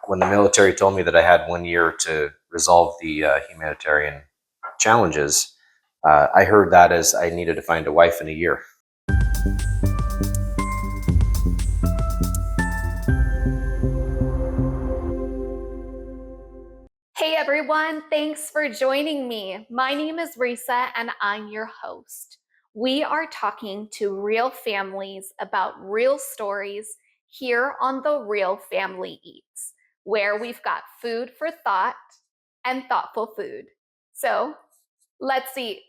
when the military told me that I had 1 year to resolve the humanitarian challenges, I heard that as I needed to find a wife in a year. Hey everyone, thanks for joining me. My name is Reesa and I'm your host. We are talking to real families about real stories here on The Real Family Eats, where we've got food for thought and thoughtful food. So let's eat.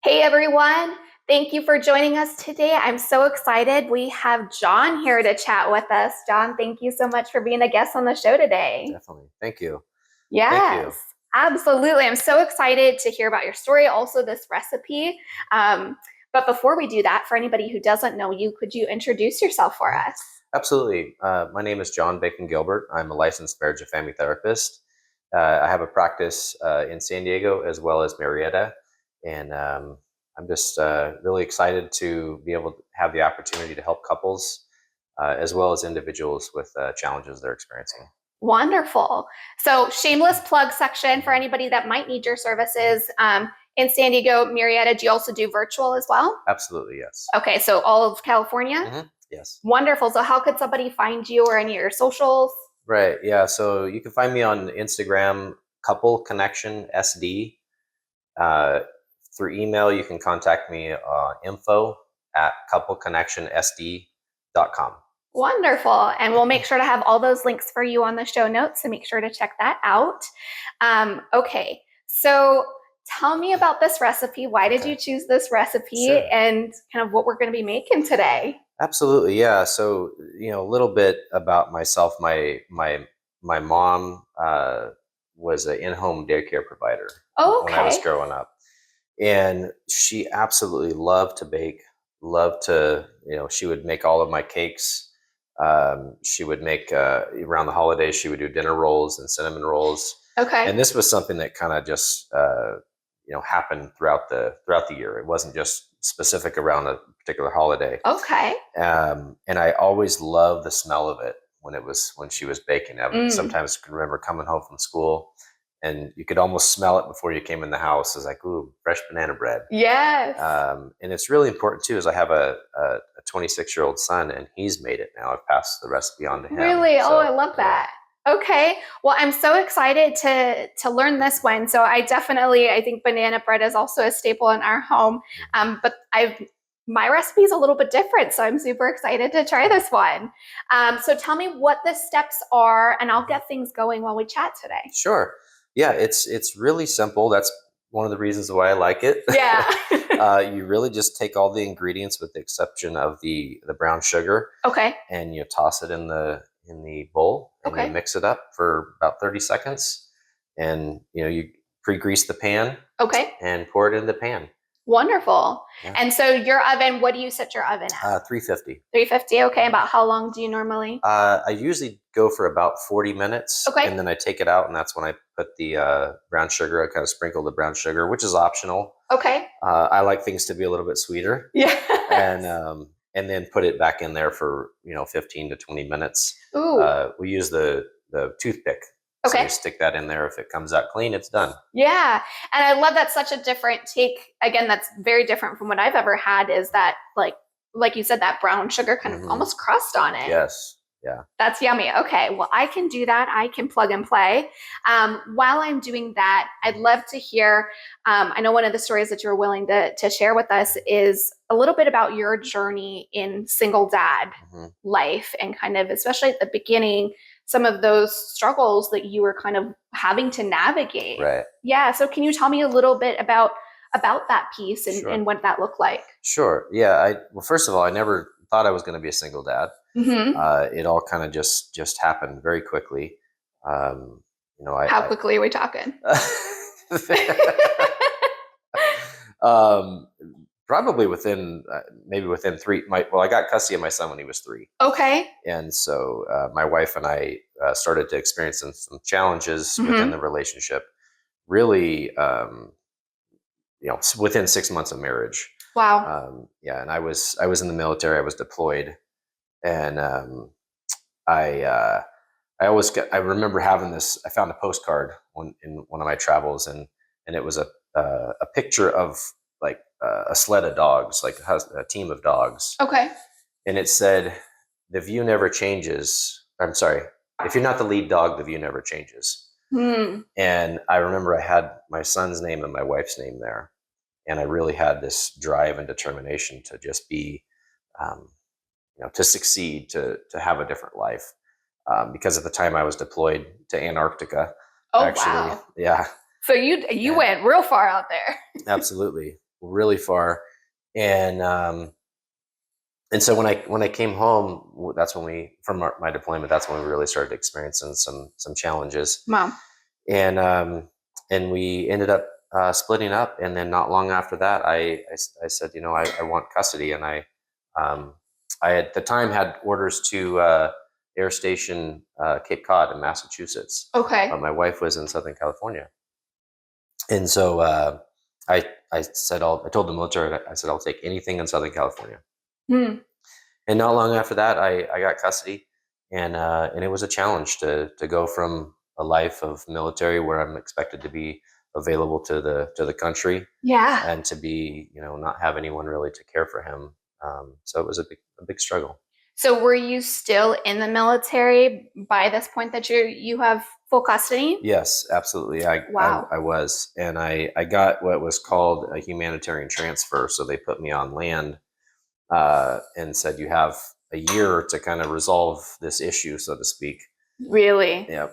Hey everyone, thank you for joining us today. I'm so excited. We have John here to chat with us. John, thank you so much for being a guest on the show today. Definitely. Thank you. Yes, Thank you. absolutely. I'm so excited to hear about your story, also this recipe. But before we do that, for anybody who doesn't know you, could you introduce yourself for us? Absolutely. My name is John Bacon Gilbert. I'm a licensed marriage and family therapist. I have a practice in San Diego as well as Marietta. And I'm just really excited to be able to have the opportunity to help couples as well as individuals with challenges they're experiencing. Wonderful. So shameless plug section for anybody that might need your services. In San Diego, Marietta, do you also do virtual as well? Absolutely, yes. Okay, so all of California? Yes. Wonderful. So how could somebody find you or any of your socials? Right. Yeah. So you can find me on Instagram, Couple Connection SD. Through email, you can contact me info@coupleconnectionsd.com. Wonderful. And we'll make sure to have all those links for you on the show notes, so make sure to check that out. Okay, so tell me about this recipe. Why did you choose this recipe? Sure. And kind of what we're going to be making today? Absolutely, yeah. So a little bit about myself. My mom was an in-home daycare provider when I was Okay. growing up, and she absolutely loved to bake. Loved to, she would make all of my cakes. She would make around the holidays. She would do dinner rolls and cinnamon rolls. Okay. And this was something that kind of just happened throughout the year. It wasn't just specific around a particular holiday. Okay. And I always loved the smell of it when she was baking. I would sometimes can remember coming home from school, and you could almost smell it before you came in the house. It's like, ooh, fresh banana bread. Yes. And it's really important too, is I have a 26-year-old son, and he's made it now. I've passed the recipe on to him. Really? So, I love that. Okay. Well, I'm so excited to learn this one. So I think banana bread is also a staple in our home. But my recipe is a little bit different, so I'm super excited to try this one. So tell me what the steps are, and I'll get things going while we chat today. Sure. Yeah, it's really simple. That's one of the reasons why I like it. Yeah. You really just take all the ingredients with the exception of the brown sugar. Okay. And you toss it in the bowl, and Okay. you mix it up for about 30 seconds. And you pre-grease the pan. Okay. And pour it in the pan. Wonderful. Yeah. And so your oven, what do you set your oven at? 350. 350. Okay. About how long do you normally? I usually go for about 40 minutes. Okay. And then I take it out, and that's when I put the brown sugar. I kind of sprinkle the brown sugar, which is optional. Okay. I like things to be a little bit sweeter. Yeah. And then put it back in there for 15 to 20 minutes. Ooh. We use the toothpick. Okay. So you stick that in there. If it comes out clean, it's done. Yeah. And I love that. Such a different take. Again, that's very different from what I've ever had, is that like you said, that brown sugar kind of almost crust on it. Yes. Yeah. That's yummy. Okay. Well, I can do that. I can plug and play. While I'm doing that, I'd love to hear, I know one of the stories that you're willing to share with us is a little bit about your journey in single dad life, and kind of, especially at the beginning, some of those struggles that you were kind of having to navigate. Right. Yeah. So can you tell me a little bit about that piece and, Sure. and what that looked like? Sure. Yeah. Well, first of all, I never thought I was going to be a single dad. It all kind of just happened very quickly. How quickly are we talking? Probably within I got custody of my son when he was 3. Okay. And so my wife and I started to experience some challenges within the relationship. Really, within 6 months of marriage. Wow. Yeah, and I was in the military. I was deployed, and I I remember having this. I found a postcard in one of my travels, and it was a picture of like a sled of dogs, like a team of dogs, Okay. and it said, "The view never changes." I'm sorry, if you're not the lead dog, the view never changes. Hmm. And I remember I had my son's name and my wife's name there, and I really had this drive and determination to just be, um, to succeed, to have a different life. Because at the time I was deployed to Antarctica, Oh, actually. wow. Yeah, So you and went real far out there. absolutely, really far. And so when I came home, that's when from my deployment, that's when we really started experiencing some challenges, Mom. and we ended up splitting up. And then not long after that, I said, I want custody, and um, I at the time had orders to Air Station Cape Cod in Massachusetts, Okay. but my wife was in Southern California, and so I said I told the military, I said, I'll take anything in Southern California. Hmm. And not long after that, I got custody, and it was a challenge to go from a life of military where I'm expected to be available to the country, Yeah. and to be, not have anyone really to care for him. So it was a big struggle. So were you still in the military by this point that you have full custody? Yes, absolutely. I Wow. was, and I got what was called a humanitarian transfer. So they put me on land, and said, you have a year to kind of resolve this issue, so to speak. Really? Yeah,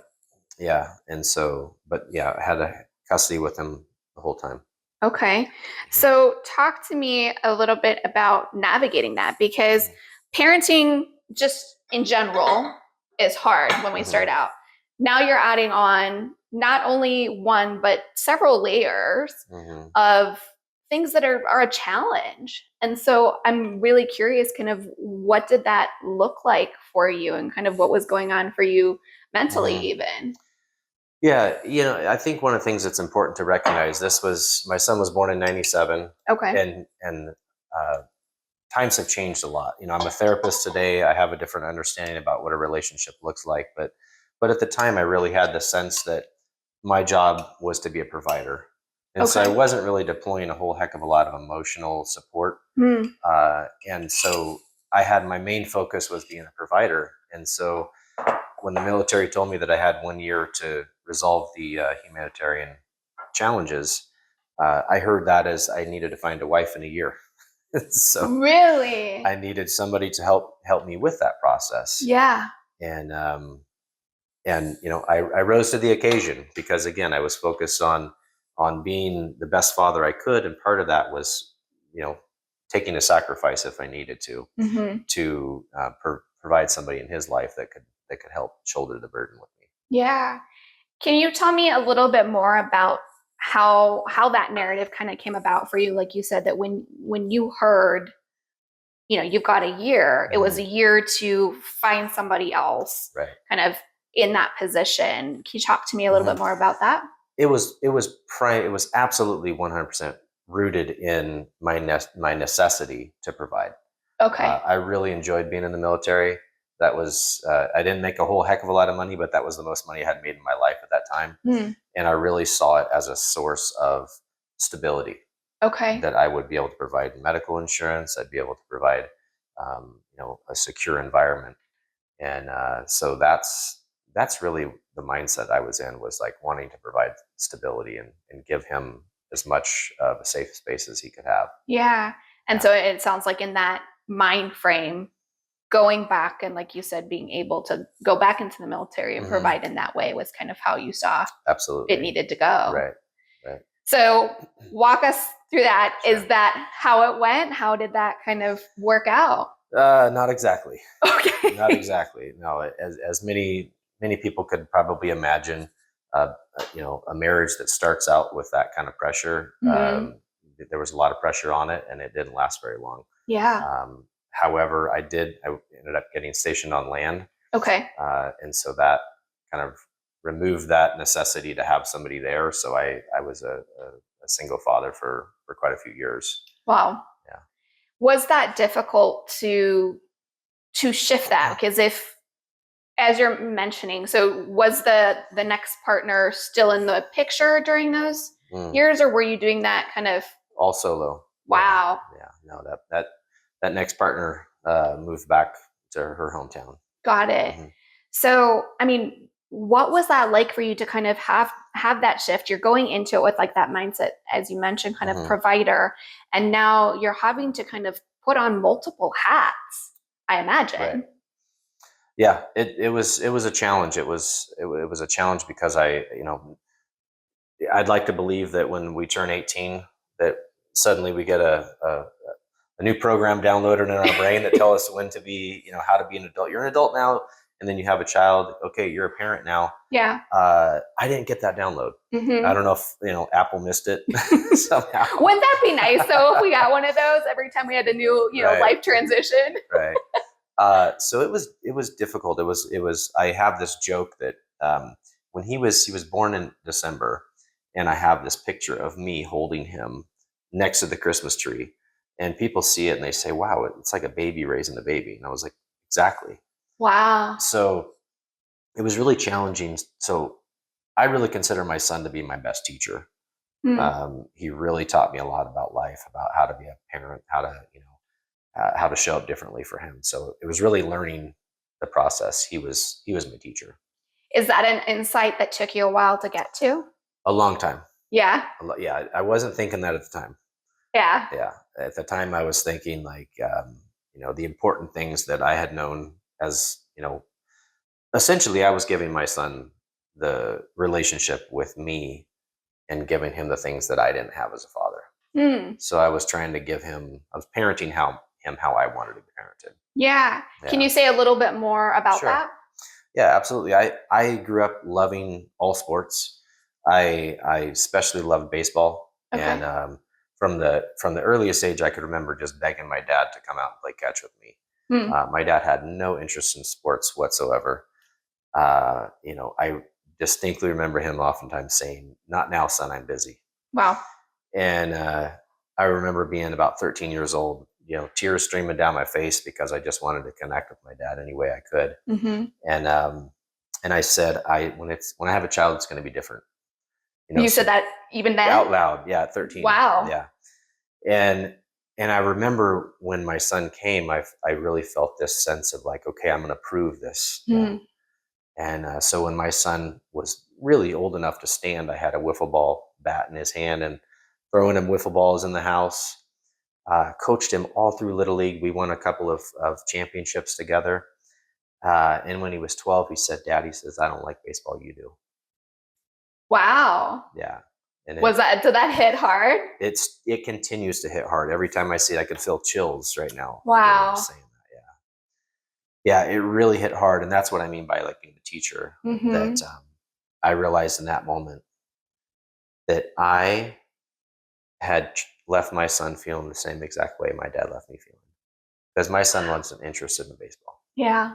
yeah. And so, but yeah, I had a custody with him the whole time. Okay. Mhm. So talk to me a little bit about navigating that because Mhm. parenting just in general is hard when we Mhm. start out. Now you're adding on not only one but several layers Mhm. of things that are a challenge. And so I'm really curious kind of what did that look like for you and kind of what was going on for you mentally Mhm. even. Yeah, I think one of the things that's important to recognize, my son was born in '97, Okay. and uh, times have changed a lot. I'm a therapist today. I have a different understanding about what a relationship looks like, but at the time, I really had the sense that my job was to be a provider, and so I Okay. wasn't really deploying a whole heck of a lot of emotional support. Hmm. And so I had, my main focus was being a provider. And so when the military told me that I had 1 year to resolve the humanitarian challenges, I heard that as I needed to find a wife in a year. So Really? I needed somebody to help me with that process. Yeah. And I rose to the occasion, because again, I was focused on being the best father I could, and part of that was, you know taking a sacrifice if I needed Hmm. to provide somebody in his life that could help shoulder the burden with me. Yeah. Can you tell me a little bit more about how that narrative kind of came about for you? Like you said that when you heard, you've got a year, it was Hmm. a year to find somebody else Right. kind of in that position. Can you talk to me a little bit Hmm. more about that? It was absolutely 100% rooted in my necessity to provide. Okay. I really enjoyed being in the military. I didn't make a whole heck of a lot of money, but that was the most money I had made in my life at that time. Hmm. And I really saw it as a source of stability, Okay. that I would be able to provide medical insurance. I'd be able to provide, a secure environment. And so that's really the mindset I was in, was like wanting to provide stability, and give him as much of a safe space as he could have. Yeah. And Yeah. so it sounds like in that mind frame, going back and like you said, being able to go back into the military and Hmm. provide in that way was kind of how you saw it Absolutely. needed to go. Right. Right. So walk us through that. Is Sure. that how it went? How did that kind of work out? Not exactly. Not Okay. exactly. No, as many people could probably imagine, a marriage that starts out with that kind of pressure. Hmm. There was a lot of pressure on it, and it didn't last very long. Yeah. However, I ended up getting stationed on land, Okay. and so that kind of removed that necessity to have somebody there. So I was a a single father for quite a few years. Wow. Yeah. Was that difficult to shift that? Because if, as you're mentioning, so was the next partner still in the picture during those years, or were you doing that kind of all solo? Wow. Yeah. No, that next partner moved back to her hometown. Got it. So, I mean, what was that like for you to kind of have that shift? You're going into it with like that mindset, as you mentioned, kind of provider, and now you're having to kind of put on multiple hats, I imagine. Right. Yeah, it was a challenge. It was a challenge because I'd like to believe that when we turn 18, that suddenly we get a new program downloaded in our brain that tell us when to be, how to be an adult. You're an adult now, and then you have a child. Okay, you're a parent now. Yeah. I didn't get that download. I don't know if Apple missed it somehow. Wouldn't that be nice though if we got one of those every time we had a new life transition? Right. So it was difficult. It was. I have this joke that when he was born in December, and I have this picture of me holding him next to the Christmas tree, and people see it and they say, "Wow, it's like a baby raising a baby." And I was like, "Exactly." Wow. So it was really challenging. So I really consider my son to be my best teacher. He really taught me a lot about life, about how to be a parent, how to show up differently for him. So it was really learning the process. He was my teacher. Is that an insight that took you a while to get to? A long time. Yeah. Yeah, I wasn't thinking that at the time. Yeah. Yeah, at the time I was thinking like, the important things that I had known as, essentially I was giving my son the relationship with me and giving him the things that I didn't have as a father. So I was trying to I was parenting him how I wanted to be parented. Yeah. Can you say a little bit more about that? Yeah, absolutely. I grew up loving all sports. I especially loved baseball. Okay. And from the earliest age I could remember just begging my dad to come out and play catch with me. My dad had no interest in sports whatsoever. I distinctly remember him oftentimes saying, "Not now, son, I'm busy." Wow. And I remember being about 13 years old, tears streaming down my face because I just wanted to connect with my dad any way I could. And I said, when I have a child, it's going to be different. You said that even then? Out loud, yeah, at 13. Wow. Yeah. And I remember when my son came, I really felt this sense of like, okay, I'm going to prove this. And so when my son was really old enough to stand, I had a wiffle ball bat in his hand and throwing him wiffle balls in the house. Coached him all through Little League. We won a couple of championships together. And when he was 12, he said, "Dad," he says, "I don't like baseball, you do." Wow. Yeah. And did that hit hard? It continues to hit hard. Every time I see it, I could feel chills right now. Wow. Saying that, yeah, it really hit hard. And that's what I mean by like being a teacher, that I realized in that moment that I had left my son feeling the same exact way my dad left me feeling, because my son wasn't interested in baseball. Yeah.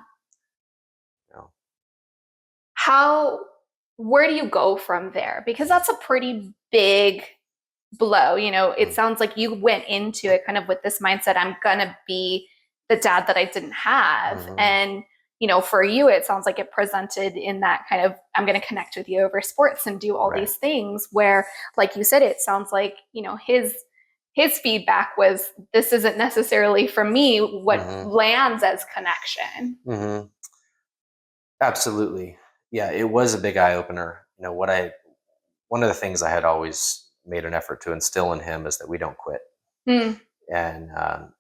Where do you go from there? Because that's a pretty big blow. It sounds like you went into it kind of with this mindset, I'm gonna be the dad that I didn't have. And for you, it sounds like it presented in that kind of, I'm going to connect with you over sports and do all these things, where, like you said, it sounds like, his feedback was, this isn't necessarily for me what lands as connection. Absolutely. Yeah, it was a big eye opener. One of the things I had always made an effort to instill in him is that we don't quit. And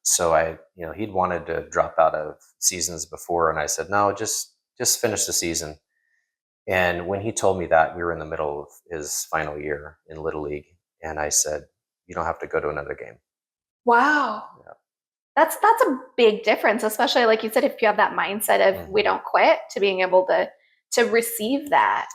so he'd wanted to drop out of seasons before, and I said, "No, just finish the season." And when he told me that, we were in the middle of his final year in Little League, and I said, "You don't have to go to another game." Wow. Yeah. That's a big difference, especially like you said, if you have that mindset of we don't quit, to being able to receive that.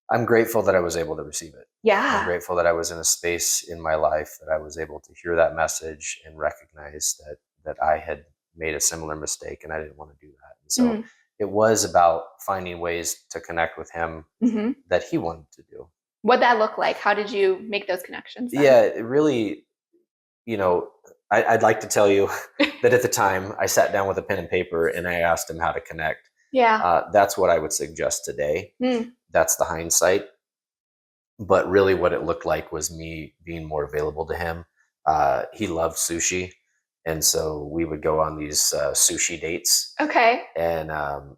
I'm grateful that I was able to receive it. Yeah. I'm grateful that I was in a space in my life that I was able to hear that message and recognize that I had made a similar mistake and I didn't want to do that. And so it was about finding ways to connect with him that he wanted to do. What'd that look like? How did you make those connections then? Yeah, it really, you know, I'd like to tell you that at the time I sat down with a pen and paper and I asked him how to connect. Yeah. That's what I would suggest today. Mm. That's the hindsight. But really, what it looked like was me being more available to him. He loved sushi. And so we would go on these sushi dates. Okay. And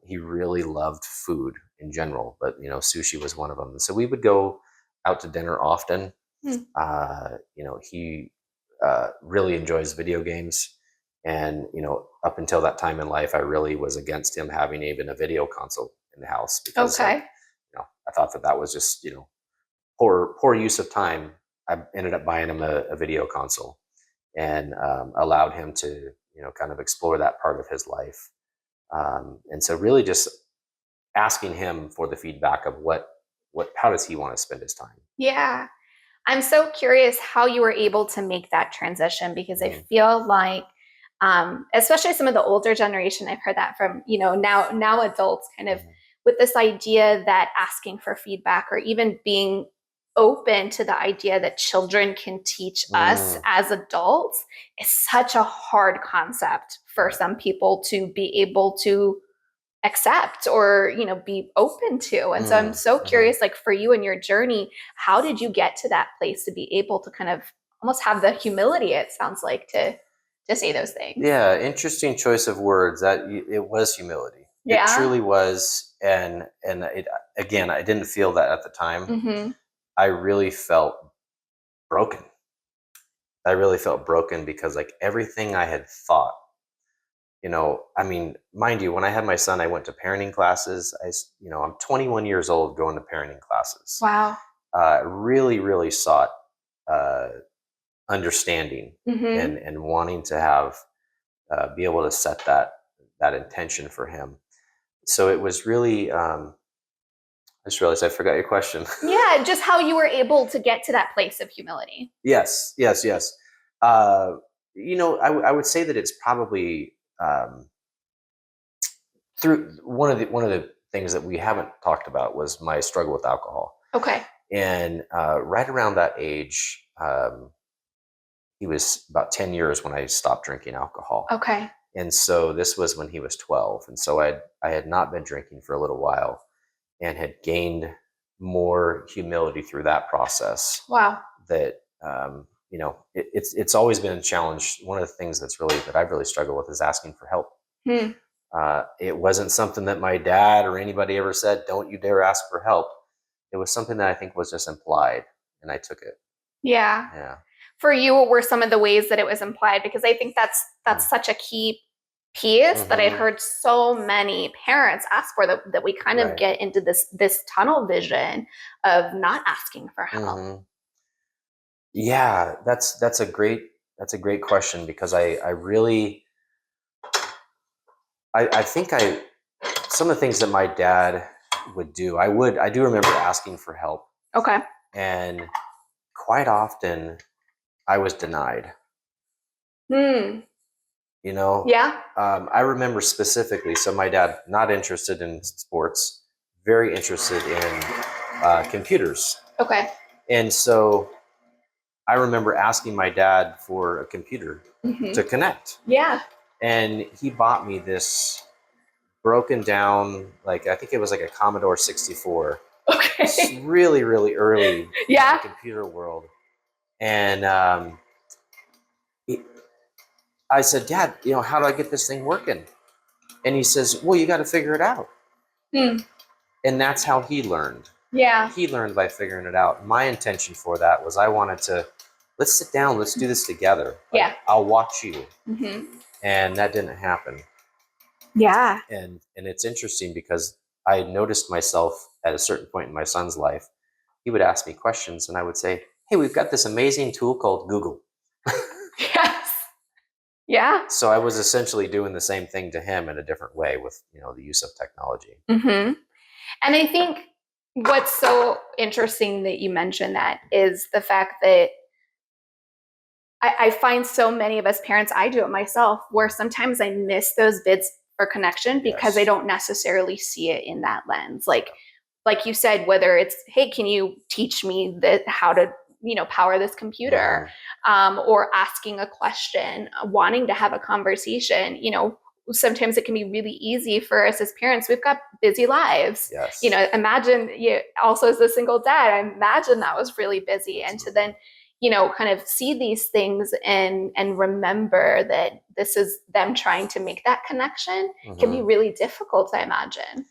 he really loved food in general, but sushi was one of them. So we would go out to dinner often. Mm. He really enjoys video games, and up until that time in life, I really was against him having even a video console in the house because Okay. I thought that was just poor use of time. I ended up buying him a video console and allowed him to kind of explore that part of his life. And so really just asking him for the feedback of how does he want to spend his time? Yeah. I'm so curious how you were able to make that transition because I Mm. feel like, especially some of the older generation, I've heard that from, now adults kind of Mhm. with this idea that asking for feedback or even being open to the idea that children can teach us Mm. as adults is such a hard concept for Right. some people to be able to accept or be open to. And so I'm Mm. so Mhm. curious, like for you and your journey, how did you get to that place to be able to kind of almost have the humility, it sounds like, to say those things? Yeah, interesting choice of words. It was humility. It Yeah. truly was, and it again. I didn't feel that at the time. Mm-hmm. I really felt broken. I really felt broken because like everything I had thought, I mean, mind you, when I had my son, I went to parenting classes. I'm 21 years old going to parenting classes. Wow. Really, really sought uh, understanding Mm-hmm. and wanting to have be able to set that intention for him. So it was really. I just realized I forgot your question. Yeah, just how you were able to get to that place of humility. Yes, yes, yes. Uh, I would say that it's probably through one of the things that we haven't talked about was my struggle with alcohol. Okay. And right around that age, he was about 10 years when I stopped drinking alcohol. Okay. And so this was when he was 12. And so I had not been drinking for a little while and had gained more humility through that process. Wow. That, it's always been a challenge. One of the things that I've really struggled with is asking for help. Hmm. It wasn't something that my dad or anybody ever said, don't you dare ask for help. It was something that I think was just implied, and I took it. Yeah. Yeah. For you, what were some of the ways that it was implied? Because I think that's such a key piece that I'd Mm-hmm. heard so many parents ask for, that we kind of Right. get into this tunnel vision of not asking for help. Mm-hmm. Yeah, that's a great question because I really I think some of the things that my dad would do, I do remember asking for help, Okay. and quite often I was denied. Hmm. You know, Yeah. I remember specifically. So my dad, not interested in sports, very interested in computers, Okay. and so I remember asking my dad for a computer Mm-hmm. to connect, Yeah. and he bought me this broken down, like I think it was like a Commodore 64. It's Okay. really, really early in Yeah. the computer world. And he- I said, Dad, how do I get this thing working? And he says, well, you got to figure it out. Hmm. And that's how he learned. Yeah. He learned by figuring it out. My intention for that was I wanted to, let's sit down, let's do this together. Like, Yeah. I'll watch you. Mm-hmm. And that didn't happen. Yeah. And it's interesting because I noticed myself at a certain point in my son's life, he would ask me questions and I would say, hey, we've got this amazing tool called Google. Yes. Yeah. So I was essentially doing the same thing to him in a different way with, the use of technology. Mm-hmm. And I think what's so interesting that you mentioned that is the fact that I find so many of us parents, I do it myself, where sometimes I miss those bids for connection because I Yes. don't necessarily see it in that lens. Like like you said, whether it's, hey, can you teach me how to, power this computer, or asking a question, wanting to have a conversation, sometimes it can be really easy for us as parents. We've got busy lives. Yes. Imagine you also as a single dad, I imagine that was really busy. And to then, kind of see these things and remember that this is them trying to make that connection can be really difficult, I imagine.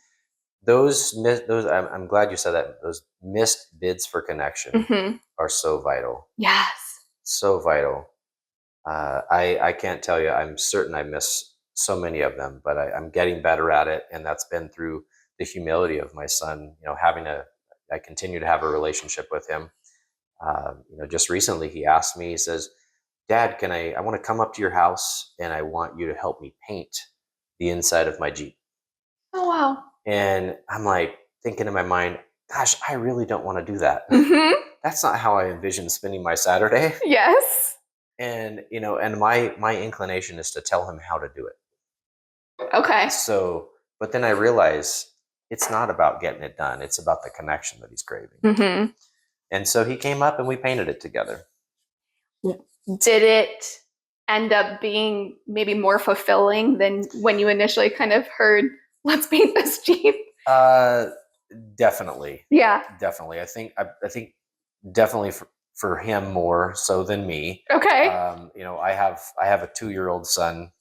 Those I'm glad you said that. Those missed bids for connection are so vital. Yes. So vital. I can't tell you. I'm certain I miss so many of them, but I'm getting better at it, and that's been through the humility of my son. I continue to have a relationship with him. Just recently he asked me. He says, "Dad, I want to come up to your house, and I want you to help me paint the inside of my Jeep." Oh wow. And I'm like thinking in my mind, "Gosh, I really don't want to do that. That's not how I envision spending my Saturday." Yes. And and my inclination is to tell him how to do it. Okay. So, but then I realize it's not about getting it done. It's about the connection that he's craving. And so he came up and we painted it together. Did it end up being maybe more fulfilling than when you initially kind of heard, let's paint this Jeep? Definitely. Yeah. Definitely. I think definitely for him more so than me. Okay. I have a 2-year-old son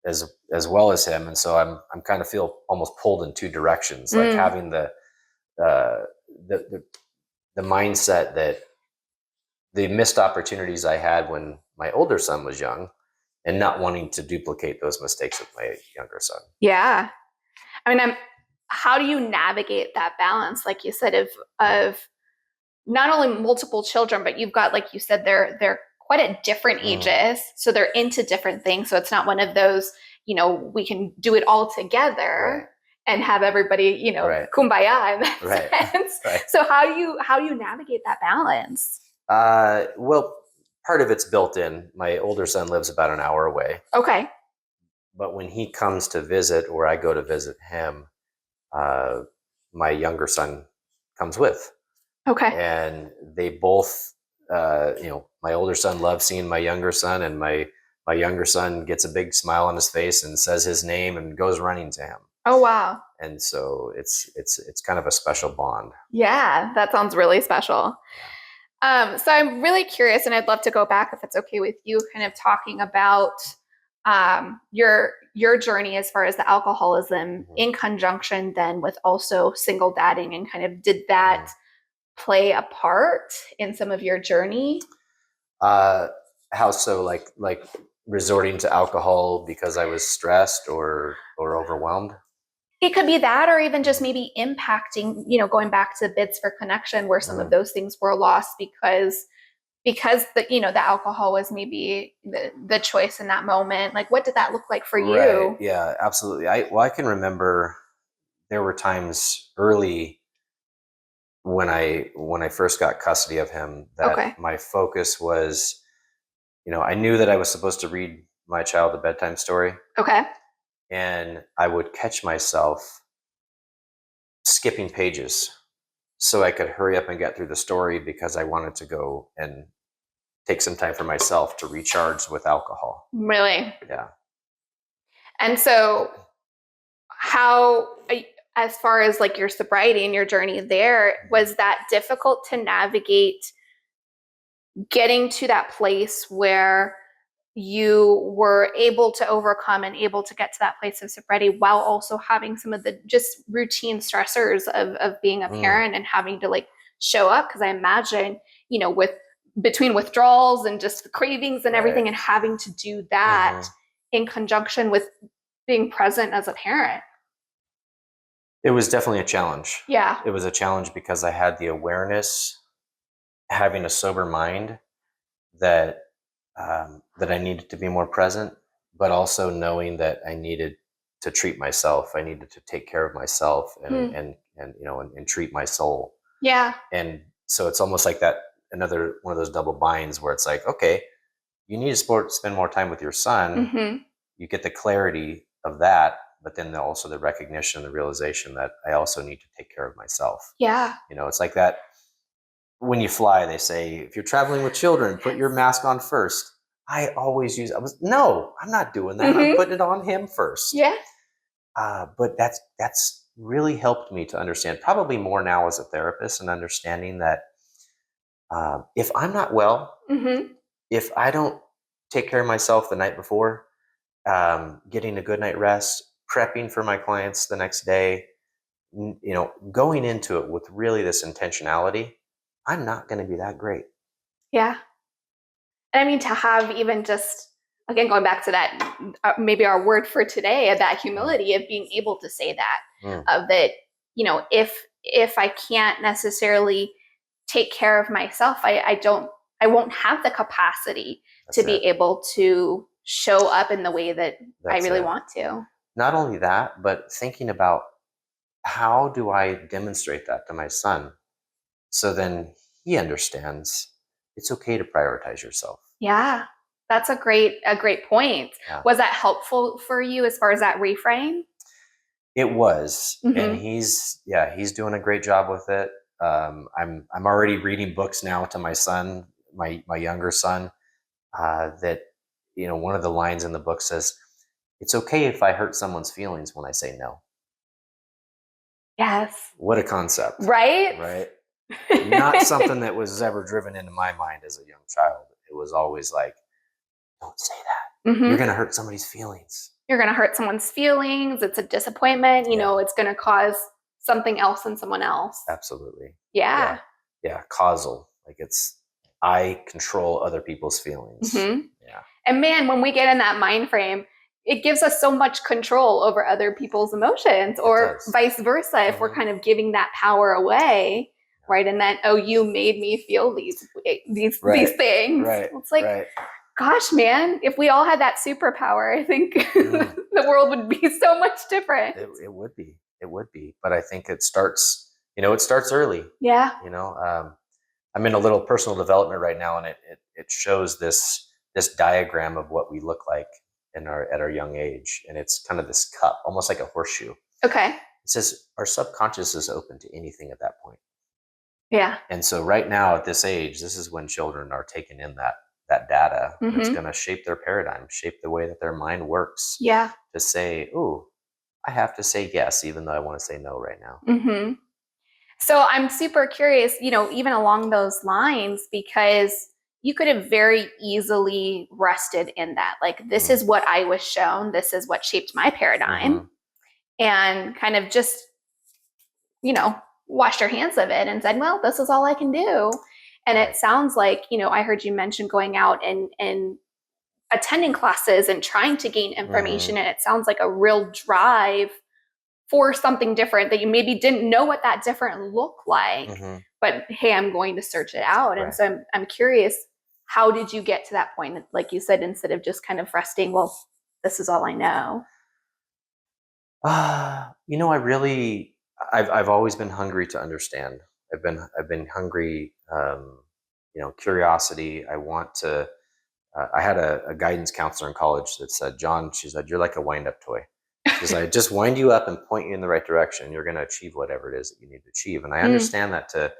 as well as him, and so I'm kind of feel almost pulled in two directions, like having the mindset that the missed opportunities I had when my older son was young, and not wanting to duplicate those mistakes with my younger son. Yeah. I mean, how do you navigate that balance, like you said, of not only multiple children, but you've got, like you said, they're quite at different ages, so they're into different things. So it's not one of those, we can do it all together and have everybody, kumbaya in that sense. Right. So how do you navigate that balance? Well, part of it's built in. My older son lives about an hour away. Okay. But when he comes to visit or I go to visit him, my younger son comes with. Okay. And they both, my older son loves seeing my younger son, and my younger son gets a big smile on his face and says his name and goes running to him. Oh, wow. And so it's kind of a special bond. Yeah, that sounds really special. So I'm really curious, and I'd love to go back, if it's okay with you, kind of talking about your journey as far as the alcoholism in conjunction then with also single dadding, and kind of did that play a part in some of your journey? How so? Like resorting to alcohol because I was stressed or overwhelmed? It could be that, or even just maybe impacting, going back to bids for connection, where some of those things were lost because the alcohol was maybe the choice in that moment. Like, what did that look like for you? Yeah, absolutely. I can remember there were times early when I first got custody of him that my focus was, I knew that I was supposed to read my child a bedtime story. Okay. And I would catch myself skipping pages so I could hurry up and get through the story because I wanted to go and take some time for myself to recharge with alcohol. Really? Yeah. And so how, as far as like your sobriety and your journey there, was that difficult to navigate getting to that place where you were able to overcome and able to get to that place of sobriety while also having some of the just routine stressors of being a parent and having to like show up? Because I imagine, with between withdrawals and just the cravings and everything, and having to do that in conjunction with being present as a parent. It was definitely a challenge. Yeah. It was a challenge because I had the awareness, having a sober mind, that that I needed to be more present, but also knowing that I needed to treat myself. I needed to take care of myself and treat my soul. Yeah. And so it's almost like that, another one of those double binds where it's like, okay, you need to spend more time with your son. You get the clarity of that, but then also the recognition, the realization that I also need to take care of myself. Yeah. It's like that when you fly, they say, if you're traveling with children, put your mask on first. I always no, I'm not doing that. I'm putting it on him first. Yeah. But that's really helped me to understand, probably more now as a therapist, and understanding that if I'm not well, if I don't take care of myself the night before, getting a good night rest, prepping for my clients the next day, going into it with really this intentionality, I'm not going to be that great. Yeah. And I mean, to have even just, again, going back to that, maybe our word for today, that humility of being able to say that, of that, if I can't necessarily take care of myself, I won't have the capacity to be able to show up in the way that I really want to. Not only that, but thinking about, how do I demonstrate that to my son? So then he understands it's okay to prioritize yourself. Yeah, that's a great point. Yeah. Was that helpful for you as far as that reframe? It was, and he's doing a great job with it. I'm already reading books now to my son, my younger son. That one of the lines in the book says, "It's okay if I hurt someone's feelings when I say no." Yes. What a concept, right? Right. Not something that was ever driven into my mind as a young child. It was always like, don't say that. You're going to hurt somebody's feelings. You're going to hurt someone's feelings. It's a disappointment. It's going to cause something else in someone else. Absolutely. Yeah. Yeah. Causal. Like I control other people's feelings. Yeah. And man, when we get in that mind frame, it gives us so much control over other people's emotions, or vice versa. If we're kind of giving that power away, right? And then, you made me feel these things. Right. It's like, gosh, man, if we all had that superpower, I think the world would be so much different. It would be. It would be. But I think it starts early. Yeah. I'm in a little personal development right now, and it shows this diagram of what we look like at our young age. And it's kind of this cup, almost like a horseshoe. Okay. It says our subconscious is open to anything at that point. Yeah. And so right now at this age, this is when children are taking in that data. It's going to shape their paradigm, shape the way that their mind works. Yeah. To say, "Ooh, I have to say yes, even though I want to say no right now." So I'm super curious, even along those lines, because you could have very easily rested in that. Like, this is what I was shown. This is what shaped my paradigm. And kind of just, washed your hands of it and said, well, this is all I can do. And it sounds like, I heard you mention going out and attending classes and trying to gain information. And it sounds like a real drive for something different that you maybe didn't know what that different looked like, but hey, I'm going to search it out. And so I'm curious, how did you get to that point? Like you said, instead of just kind of resting, well, this is all I know. I've always been hungry to understand. I've been hungry, curiosity. I want to, I had a guidance counselor in college that said, "John," she said, "you're like a wind-up toy." Because I just wind you up and point you in the right direction. You're going to achieve whatever it is that you need to achieve. And I understand that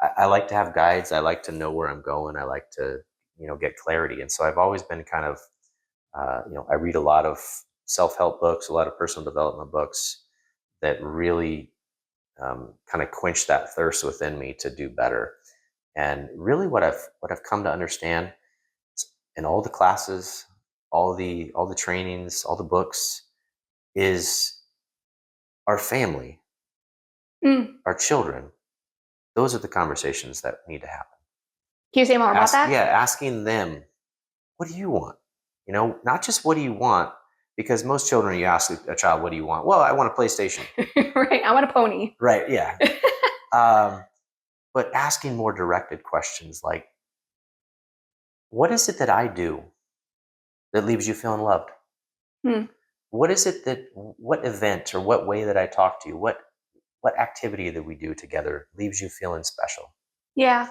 I like to have guides. I like to know where I'm going. I like to, get clarity. And so I've always been kind of, I read a lot of self-help books, a lot of personal development books that really kind of quench that thirst within me to do better. And really what I've come to understand in all the classes, all the trainings, all the books, is our family, our children. Those are the conversations that need to happen. Can you say more about that? Yeah, asking them, what do you want? Not just what do you want, because most children, you ask a child, what do you want? Well, I want a PlayStation. Right, I want a pony. Right, yeah. But asking more directed questions like, what is it that I do that leaves you feeling loved? What is it what event or what way that I talk to you, what activity that we do together leaves you feeling special? Yeah.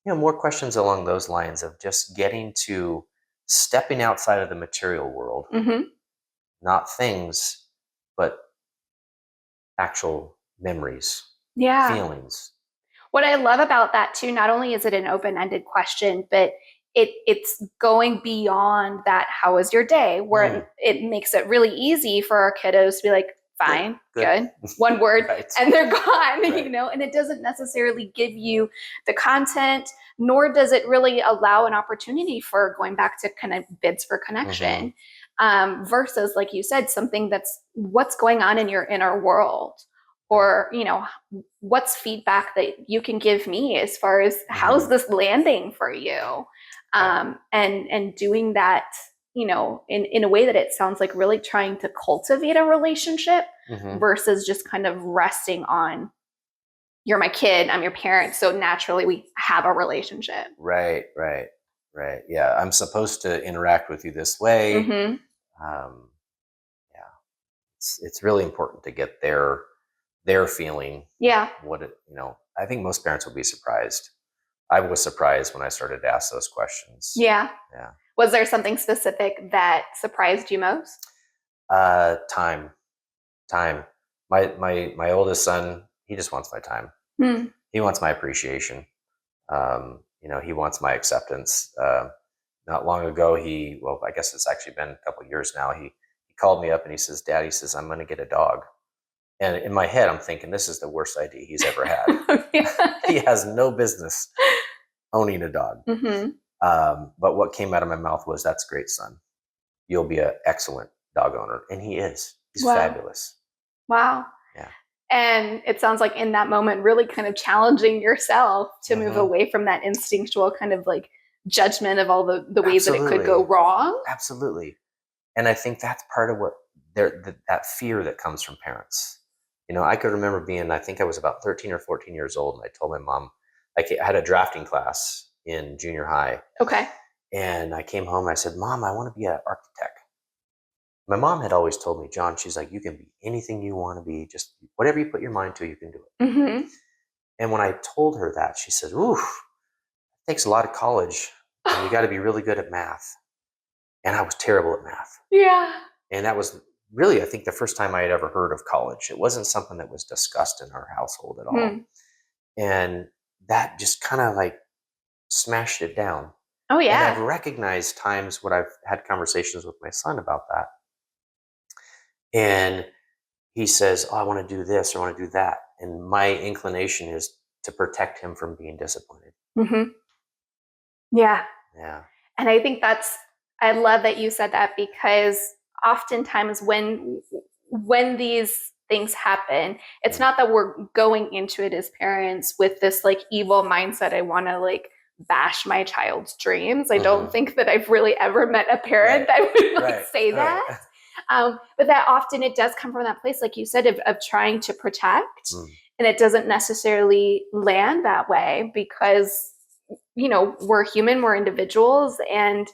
More questions along those lines of just getting to stepping outside of the material world not things, but actual memories, Yeah. feelings. What I love about that too, not only is it an open-ended question, but it's going beyond that, how was your day? Where it makes it really easy for our kiddos to be like, fine, good. One word, Right. and they're gone, Right. you know, and it doesn't necessarily give you the content, nor does it really allow an opportunity for going back to kind of bids for connection. Versus, like you said, something that's what's going on in your inner world, or, you know, what's feedback that you can give me as far as how's this landing for you? And doing that, you know, in a way that it sounds like really trying to cultivate a relationship versus just kind of resting on, you're my kid, I'm your parent, so naturally we have a relationship. Right. Yeah, I'm supposed to interact with you this way. Yeah, it's really important to get their feeling. Yeah. What it, you know, I think most parents will be surprised. I was surprised when I started to ask those questions. Yeah. Yeah. Was there something specific that surprised you most? Time. My oldest son, he just wants my time. He wants my appreciation. You know, he wants my acceptance. Not long ago, I guess it's actually been a couple of years now. He called me up and he says, "Dad," he says, "I'm going to get a dog." And in my head, I'm thinking, this is the worst idea he's ever had. He has no business owning a dog. But what came out of my mouth was, "That's great, son. You'll be an excellent dog owner." And he is. He's fabulous. Wow. Yeah. And it sounds like in that moment, really kind of challenging yourself to move away from that instinctual kind of like judgment of all the ways that it could go wrong. Absolutely. And I think that's part of what that fear that comes from parents. You know, I could remember I think I was about 13 or 14 years old, and I told my mom, I had a drafting class in junior high. Okay. And I came home and I said, "Mom, I want to be an architect." My mom had always told me, "John," she's like, "you can be anything you want to be. Just whatever you put your mind to, you can do it." And when I told her that, she said, "Ooh, it takes a lot of college, and you got to be really good at math." And I was terrible at math. Yeah. And that was really, I think, the first time I had ever heard of college. It wasn't something that was discussed in our household at all. And that just kind of like smashed it down. Oh, yeah. And I've recognized times when I've had conversations with my son about that. And he says, "Oh, I want to do this or I want to do that." And my inclination is to protect him from being disappointed. Yeah. Yeah. And I think I love that you said that, because oftentimes when these things happen, it's not that we're going into it as parents with this like evil mindset. I want to like bash my child's dreams. I don't think that I've really ever met a parent that would say that. But that often it does come from that place, like you said, of trying to protect. And it doesn't necessarily land that way because, you know, we're human, we're individuals. And,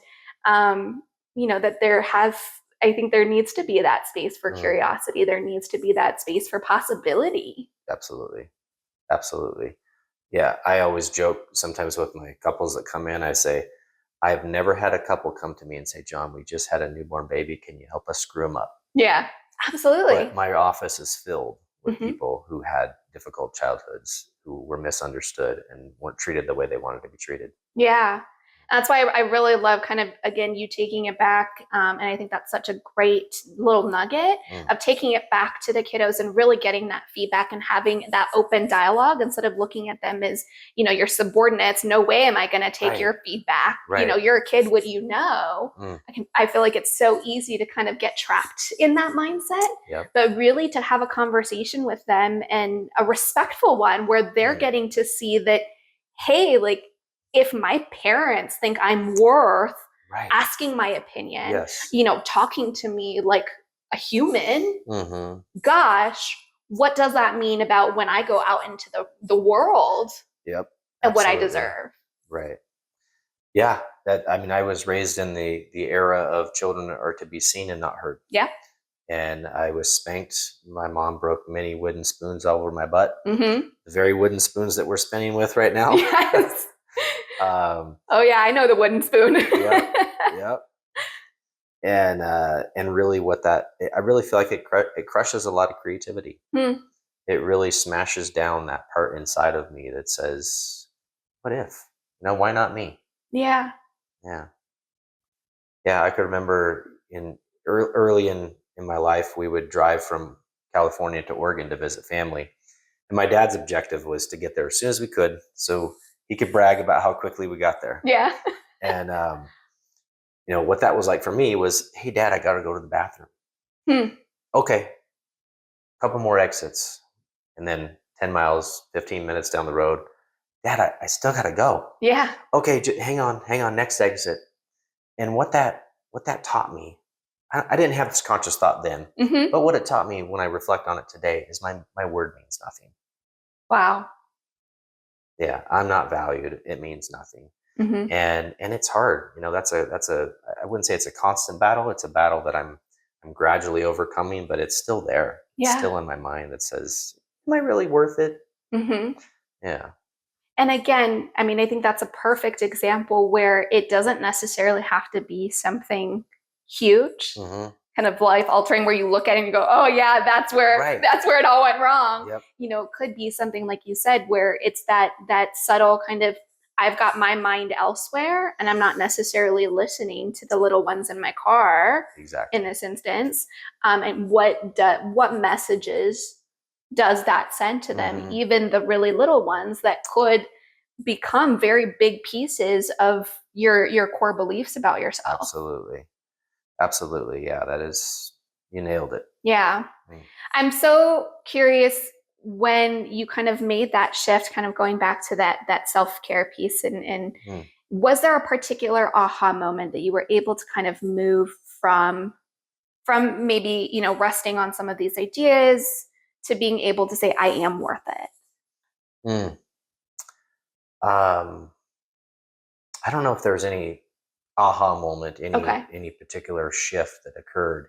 you know, that I think there needs to be that space for curiosity. There needs to be that space for possibility. Absolutely. Yeah. I always joke sometimes with my couples that come in, I say, I've never had a couple come to me and say, "John, we just had a newborn baby. Can you help us screw them up?" Yeah, absolutely. But my office is filled with people who had difficult childhoods, who were misunderstood and weren't treated the way they wanted to be treated. Yeah. That's why I really love kind of, again, you taking it back. And I think that's such a great little nugget of taking it back to the kiddos and really getting that feedback and having that open dialogue instead of looking at them as, you know, your subordinates. No way am I going to take your feedback. You know, you're a kid. What do you know? I feel like it's so easy to kind of get trapped in that mindset, but really to have a conversation with them, and a respectful one where they're getting to see that, hey, like, if my parents think I'm worth asking my opinion, you know, talking to me like a human, gosh, what does that mean about when I go out into the world and what I deserve? Right. Yeah. I mean, I was raised in the era of children are to be seen and not heard. Yeah. And I was spanked. My mom broke many wooden spoons all over my butt. The very wooden spoons that we're spinning with right now. Yes. Oh yeah, I know the wooden spoon. Yep. And really what that, I really feel like it crushes a lot of creativity. Hmm. It really smashes down that part inside of me that says, what if, why not me? Yeah. Yeah. Yeah. I could remember early in my life, we would drive from California to Oregon to visit family. And my dad's objective was to get there as soon as we could so he could brag about how quickly we got there. Yeah. And, what that was like for me was, hey, Dad, I got to go to the bathroom. Hmm. Okay, couple more exits. And then 10 miles, 15 minutes down the road, Dad, I still got to go. Yeah. Okay, hang on, next exit. And what that taught me, I didn't have this conscious thought then, Hmm. but what it taught me when I reflect on it today is my word means nothing. Wow. Yeah, I'm not valued. It means nothing. Hmm. And it's hard. That's a I wouldn't say it's a constant battle. It's a battle that I'm gradually overcoming, but it's still there. It's Yeah. still in my mind that says, am I really worth it? Hmm. Yeah. And again, I mean, I think that's a perfect example where it doesn't necessarily have to be something huge, Mm-hmm. kind of life altering, where you look at it and you go, "Oh yeah, Right. that's where it all went wrong." Yep. It could be something like you said, where it's that subtle kind of, I've got my mind elsewhere, and I'm not necessarily listening to the little ones in my car. Exactly. In this instance, and what messages does that send to them, Mm-hmm. even the really little ones that could become very big pieces of your core beliefs about yourself. Absolutely. Absolutely. Yeah, that is, you nailed it. Yeah. Mm. I'm so curious when you kind of made that shift, kind of going back to that self-care piece, and Mm. was there a particular aha moment that you were able to kind of move from maybe, resting on some of these ideas to being able to say, I am worth it? Mm. Um, I don't know if there's any aha moment, Okay. any particular shift that occurred.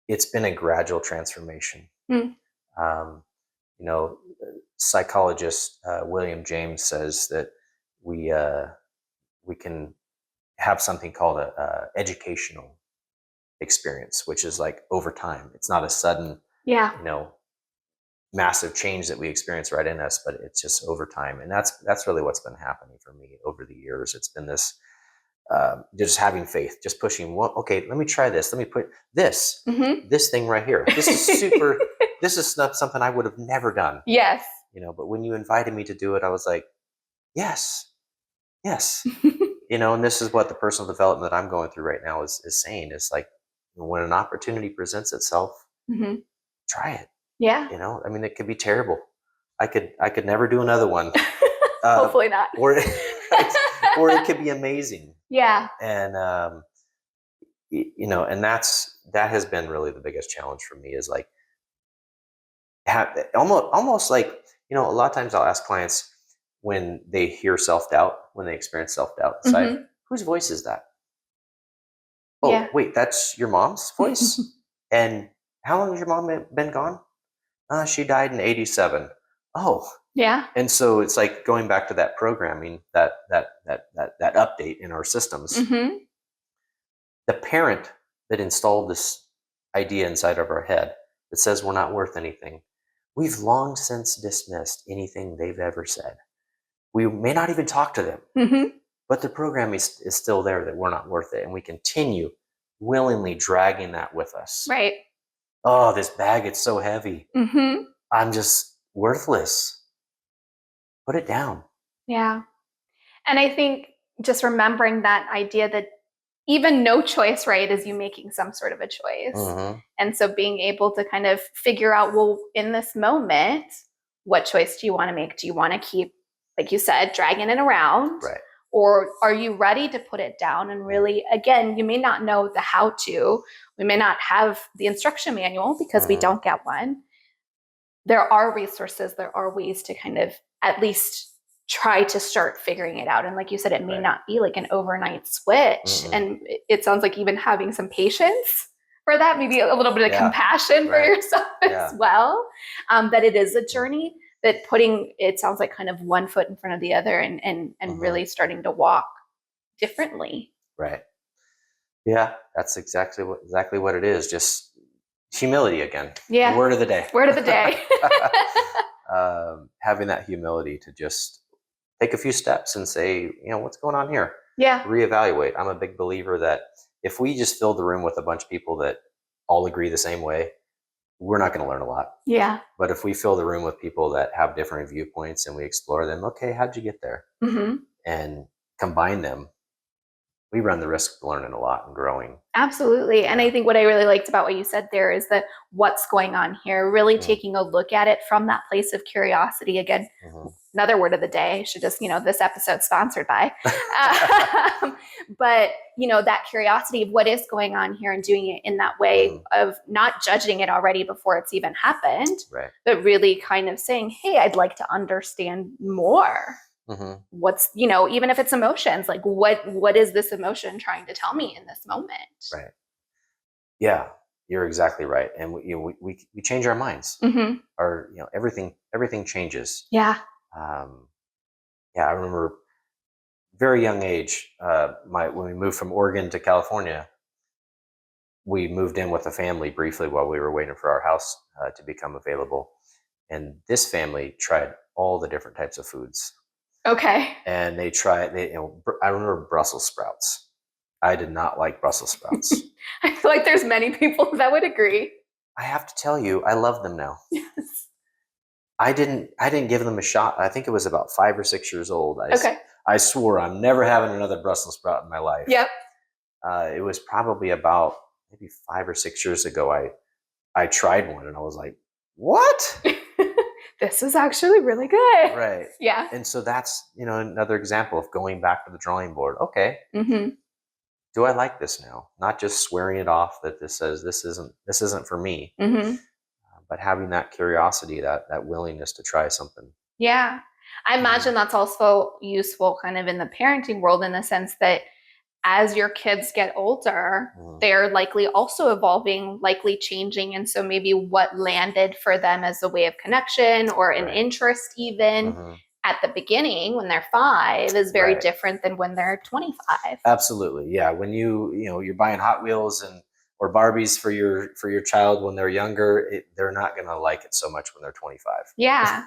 It's been a gradual transformation. Mm. Um, you know, Psychologist William James says that we we can have something called a educational experience, which is like over time. It's not a sudden, Yeah. massive change that we experience right in us, but it's just over time, and that's really what's been happening for me over the years. It's been this just having faith, just pushing. Well, okay, let me try this. Let me put this Mm-hmm. this thing right here. This is super. This is not something I would have never done. Yes. But when you invited me to do it, I was like, yes, yes. And this is what the personal development that I'm going through right now is saying, is like, when an opportunity presents itself, Mm-hmm. try it. Yeah. I mean, it could be terrible. I could never do another one. Hopefully not. Or right, or it could be amazing. Yeah. And and that has been really the biggest challenge for me, is like, almost like, a lot of times I'll ask clients, when they hear self-doubt, when they experience self-doubt inside, Mm-hmm. whose voice is that? Yeah. Oh, wait, that's your mom's voice? And how long has your mom been gone? She died in 87. Oh. Yeah. And so it's like going back to that programming, that update in our systems. Mm-hmm. The parent that installed this idea inside of our head that says we're not worth anything, we've long since dismissed anything they've ever said. We may not even talk to them, Mm-hmm. but the program is still there, that we're not worth it. And we continue willingly dragging that with us. Right. Oh, this bag, it's so heavy. Mm-hmm. I'm just worthless. Put it down. Yeah. And I think just remembering that idea that even no choice, right, is you making some sort of a choice. Mm-hmm. And so being able to kind of figure out, well, in this moment, what choice do you want to make? Do you want to keep, like you said, dragging it around? Right. Or are you ready to put it down? And really, again, you may not know the how to. We may not have the instruction manual because we don't get one. There are resources, there are ways to kind of at least try to start figuring it out. And like you said, it may not be like an overnight switch. Mm-mm. And it sounds like even having some patience for that, maybe a little bit of compassion for yourself as well. That it is a journey, that putting, it sounds like, kind of one foot in front of the other, and really starting to walk differently. Right. Yeah, that's exactly what it is. Just humility again. Yeah. The word of the day. Word of the day. Having that humility to just take a few steps and say, what's going on here? Yeah. Reevaluate. I'm a big believer that if we just fill the room with a bunch of people that all agree the same way, we're not going to learn a lot. Yeah. But if we fill the room with people that have different viewpoints and we explore them, okay, how'd you get there? Mm-hmm. And combine them, we run the risk of learning a lot and growing. Absolutely. And I think what I really liked about what you said there is that what's going on here, really taking a look at it from that place of curiosity. Again, another word of the day. I should just, this episode sponsored by. But, that curiosity of what is going on here and doing it in that way of not judging it already before it's even happened, right. But really kind of saying, hey, I'd like to understand more. What's, even if it's emotions, like what is this emotion trying to tell me in this moment? Right. Yeah, you're exactly right. And we change our minds. Our, everything changes. Yeah. Yeah, I remember very young age, when we moved from Oregon to California, we moved in with a family briefly while we were waiting for our house to become available. And this family tried all the different types of foods. Okay. And I remember Brussels sprouts. I did not like Brussels sprouts. I feel like there's many people that would agree. I have to tell you, I love them now. Yes. I didn't give them a shot. I think it was about 5 or 6 years old. Okay. I swore I'm never having another Brussels sprout in my life. Yep. It was probably about maybe 5 or 6 years ago. I tried one and I was like, what? This is actually really good. Right. Yeah. And so that's, another example of going back to the drawing board. Okay. Do I like this now? Not just swearing it off that this isn't for me, but having that curiosity, that willingness to try something. Yeah. I imagine that's also useful kind of in the parenting world in the sense that as your kids get older, they're likely also evolving, likely changing. And so maybe what landed for them as a way of connection or an interest even at the beginning when they're 5 is very different than when they're 25. Absolutely. Yeah. When you're buying Hot Wheels or Barbies for your child when they're younger, they're not going to like it so much when they're 25. Yeah.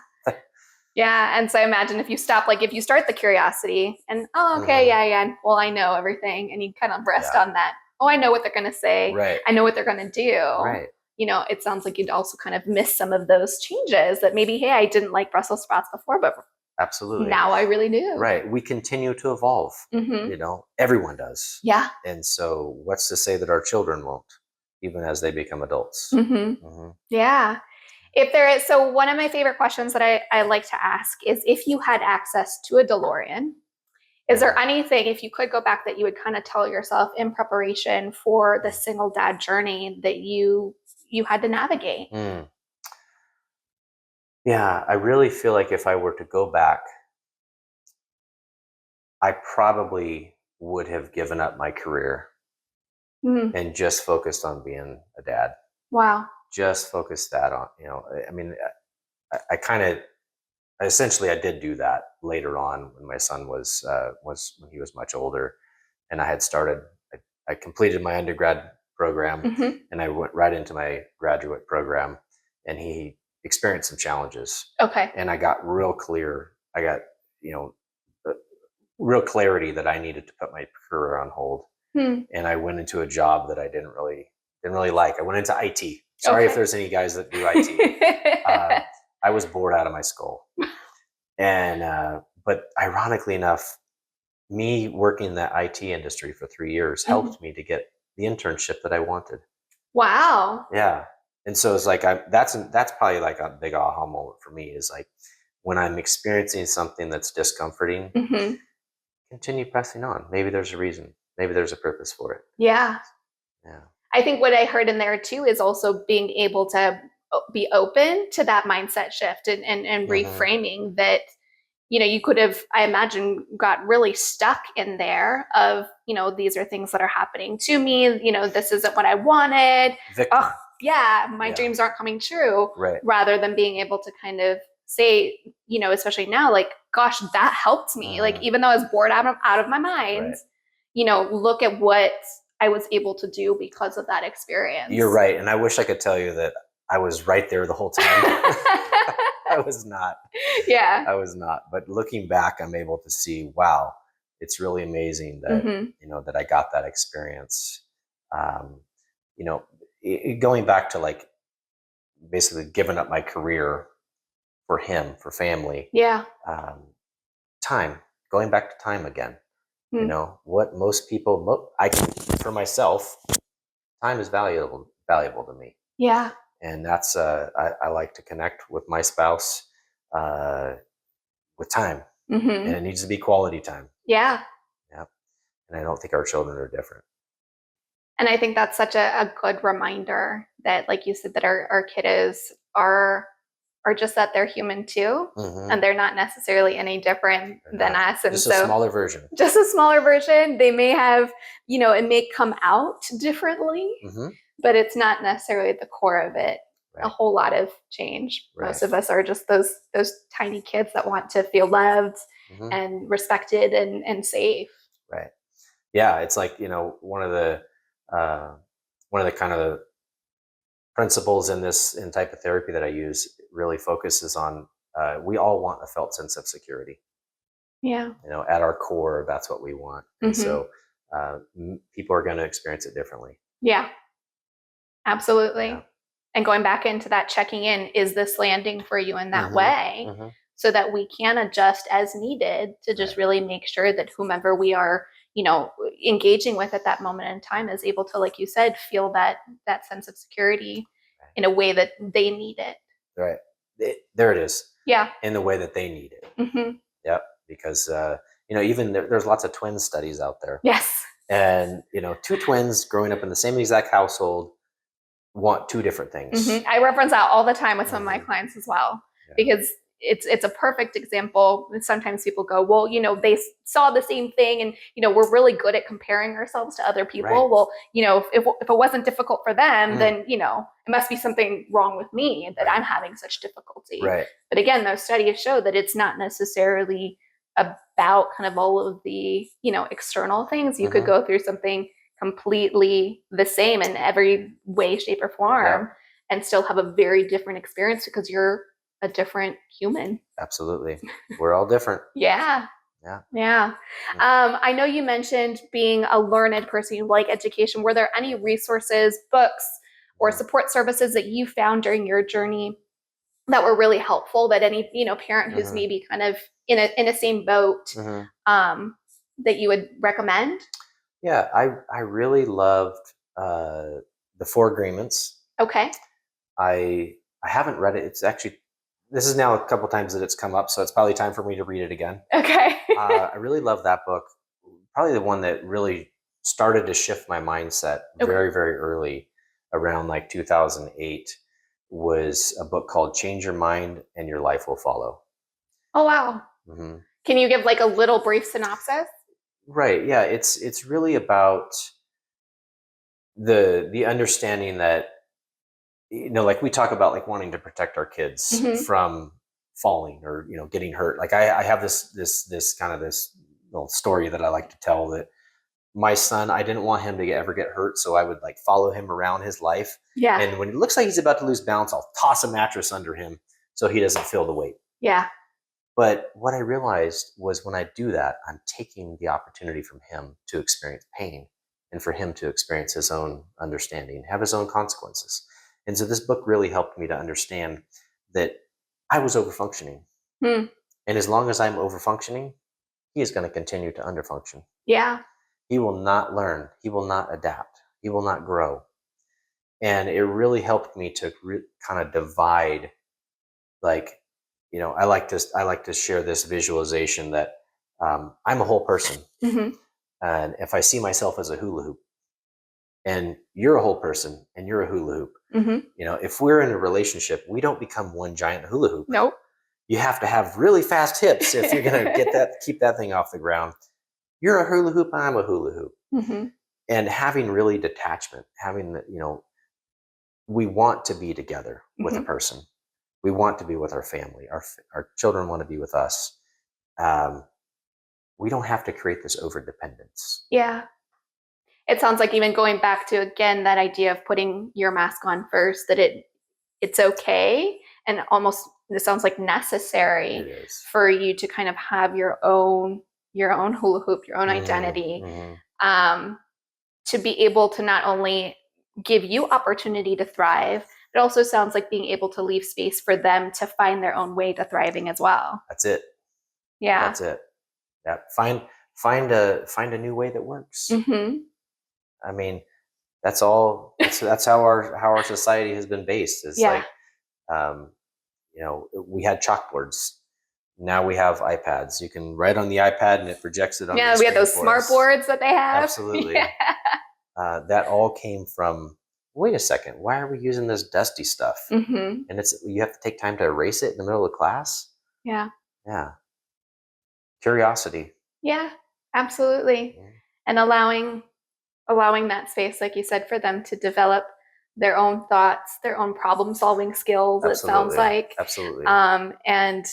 Yeah. And so I imagine if you start the curiosity and, yeah. Well, I know everything. And you kind of rest on that. Oh, I know what they're going to say. Right. I know what they're going to do. Right. It sounds like you'd also kind of miss some of those changes that maybe, hey, I didn't like Brussels sprouts before, but absolutely now I really do. Right. We continue to evolve. Everyone does. Yeah. And so what's to say that our children won't, even as they become adults? Yeah. So one of my favorite questions that I like to ask is if you had access to a DeLorean, is there anything, if you could go back, that you would kind of tell yourself in preparation for the single dad journey that you had to navigate? Yeah, I really feel like if I were to go back, I probably would have given up my career and just focused on being a dad. Wow. Just focused that on, I mean, essentially I did do that later on when my son was when he was much older, and I completed my undergrad program and I went right into my graduate program, and he experienced some challenges. Okay. And I got real clear. I got, real clarity that I needed to put my career on hold. And I went into a job that I didn't really like. I went into IT. Sorry if there's any guys that do IT. I was bored out of my skull. And, but ironically enough, me working in the IT industry for 3 years helped me to get the internship that I wanted. Wow. Yeah. And so it's like, that's probably like a big aha moment for me, is like when I'm experiencing something that's discomforting, continue pressing on. Maybe there's a reason. Maybe there's a purpose for it. Yeah. Yeah. I think what I heard in there too is also being able to be open to that mindset shift and reframing that, you could have, I imagine, got really stuck in there of, these are things that are happening to me. This isn't what I wanted. Victim. Oh, yeah, my dreams aren't coming true. Right. Rather than being able to kind of say, especially now, like, gosh, that helped me. Like, even though I was bored out of my mind, look at what I was able to do because of that experience. You're right. And I wish I could tell you that I was right there the whole time. I was not. Yeah. I was not. But looking back, I'm able to see, wow, it's really amazing that, that I got that experience. Going back to like basically giving up my career for him, for family. Yeah. Time, going back to time again. What most people, for myself, time is valuable to me. Yeah. And that's, I like to connect with my spouse with time. And it needs to be quality time. Yeah. Yeah. And I don't think our children are different. And I think that's such a good reminder that, like you said, that our kiddos are just that they're human too, and they're not necessarily any different than us. And just so a smaller version. Just a smaller version. They may have, it may come out differently, but it's not necessarily at the core of it. Right. A whole lot of change. Right. Most of us are just those tiny kids that want to feel loved and respected and safe. Right. Yeah, it's like, one of the kind of principles in type of therapy that I use really focuses on we all want a felt sense of security. Yeah. At our core, that's what we want. And so people are going to experience it differently. Yeah, absolutely. Yeah. And going back into that checking in, is this landing for you in that way? So that we can adjust as needed to just really make sure that whomever we are, engaging with at that moment in time is able to, like you said, feel that sense of security in a way that they need it. Right. There it is. Yeah. In the way that they need it. Yep. Because, even there's lots of twin studies out there. Yes. And, two twins growing up in the same exact household want two different things. I reference that all the time with some of my clients as well, because it's a perfect example. And sometimes people go, well, they saw the same thing and, we're really good at comparing ourselves to other people. Right. Well, if it wasn't difficult for them, then, it must be something wrong with me that I'm having such difficulty. Right. But again, those studies show that it's not necessarily about kind of all of the, external things. You could go through something completely the same in every way, shape, or form and still have a very different experience because you're a different human. Absolutely. We're all different. Yeah. I know you mentioned being a learned person, you like education. Were there any resources, books, or support services that you found during your journey that were really helpful, that any, parent who's maybe kind of in a same boat that you would recommend? Yeah, I really loved the 4 Agreements. Okay. I haven't read it. It's actually, this is now a couple times that it's come up, so it's probably time for me to read it again. Okay. I really love that book. Probably the one that really started to shift my mindset very, very early, around like 2008, was a book called Change Your Mind and Your Life Will Follow. Oh, wow. Can you give like a little brief synopsis? Right. Yeah. It's really about the understanding that, like we talk about like wanting to protect our kids from falling or, getting hurt. Like I have this little story that I like to tell, that my son, I didn't want him to ever get hurt. So I would like follow him around his life. Yeah. And when it looks like he's about to lose balance, I'll toss a mattress under him so he doesn't feel the weight. Yeah. But what I realized was, when I do that, I'm taking the opportunity from him to experience pain and for him to experience his own understanding, have his own consequences. And so this book really helped me to understand that I was overfunctioning. And as long as I'm overfunctioning, he is going to continue to underfunction. Yeah. He will not learn. He will not adapt. He will not grow. And it really helped me to kind of divide, like, I like to share this visualization that I'm a whole person. And if I see myself as a hula hoop, and you're a whole person and you're a hula hoop, if we're in a relationship, we don't become one giant hula hoop. Nope. You have to have really fast hips if you're going to keep that thing off the ground. You're a hula hoop, I'm a hula hoop. And having really detachment, having the, we want to be together with a person. We want to be with our family. Our children want to be with us. We don't have to create this overdependence. Yeah. It sounds like even going back to, again, that idea of putting your mask on first, that it's okay and almost, it sounds like necessary It is. for you to kind of have your own hula hoop, your own identity, to be able to not only give you opportunity to thrive, it also sounds like being able to leave space for them to find their own way to thriving as well. That's it. Yeah. That's it. Yeah. Find a new way that works. Mm-hmm. I mean, that's all. That's how our society has been based. Is Yeah. like, we had chalkboards. Now we have iPads. You can write on the iPad and it projects it on. Yeah, the we have screen those for smart us. boards that they have. Absolutely. Yeah. That all came from. Wait a second. Why are we using this dusty stuff? Mm-hmm. And you have to take time to erase it in the middle of class. Yeah. Yeah. Curiosity. Yeah, absolutely. Yeah. And allowing that space, like you said, for them to develop their own thoughts, their own problem solving skills, Absolutely. it sounds like. Absolutely. And,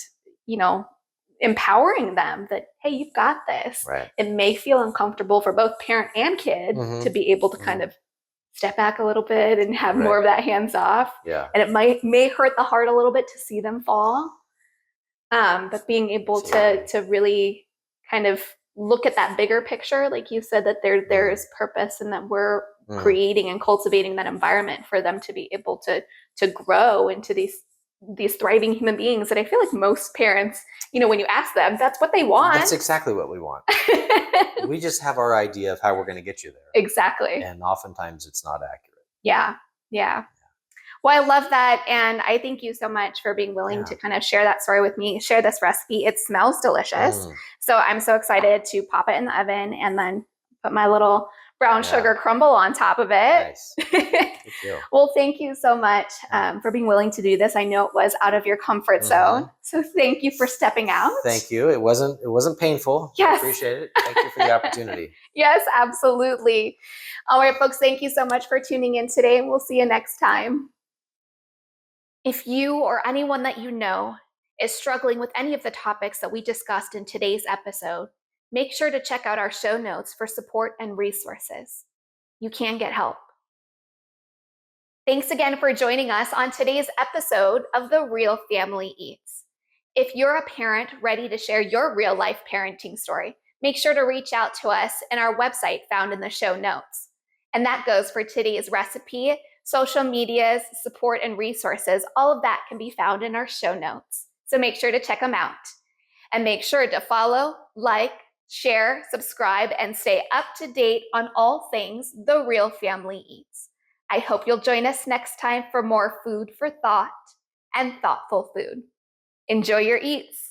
empowering them that, hey, you've got this. Right. It may feel uncomfortable for both parent and kid to be able to kind of step back a little bit and have more of that hands off. Yeah. And it may hurt the heart a little bit to see them fall. But being able to really kind of look at that bigger picture, like you said, that there is purpose and that we're creating and cultivating that environment for them to be able to grow into these thriving human beings that I feel like most parents, when you ask them, that's what they want. That's exactly what we want. We just have our idea of how we're going to get you there. Exactly. And oftentimes it's not accurate. Yeah. Yeah. Well, I love that. And I thank you so much for being willing to kind of share that story with me, share this recipe. It smells delicious. So I'm so excited to pop it in the oven and then put my little brown sugar crumble on top of it. Nice. Well, thank you so much for being willing to do this. I know it was out of your comfort zone. So thank you for stepping out. Thank you. It wasn't painful. Yes. I appreciate it. Thank you for the opportunity. Yes, absolutely. All right, folks, thank you so much for tuning in today, and we'll see you next time. If you or anyone that you know is struggling with any of the topics that we discussed in today's episode, make sure to check out our show notes for support and resources. You can get help. Thanks again for joining us on today's episode of The Real Family Eats. If you're a parent ready to share your real life parenting story, make sure to reach out to us in our website found in the show notes. And that goes for today's recipe, social medias, support, and resources. All of that can be found in our show notes. So make sure to check them out. And make sure to follow, like, share, subscribe, and stay up to date on all things The Real Family Eats. I hope you'll join us next time for more food for thought and thoughtful food. Enjoy your eats.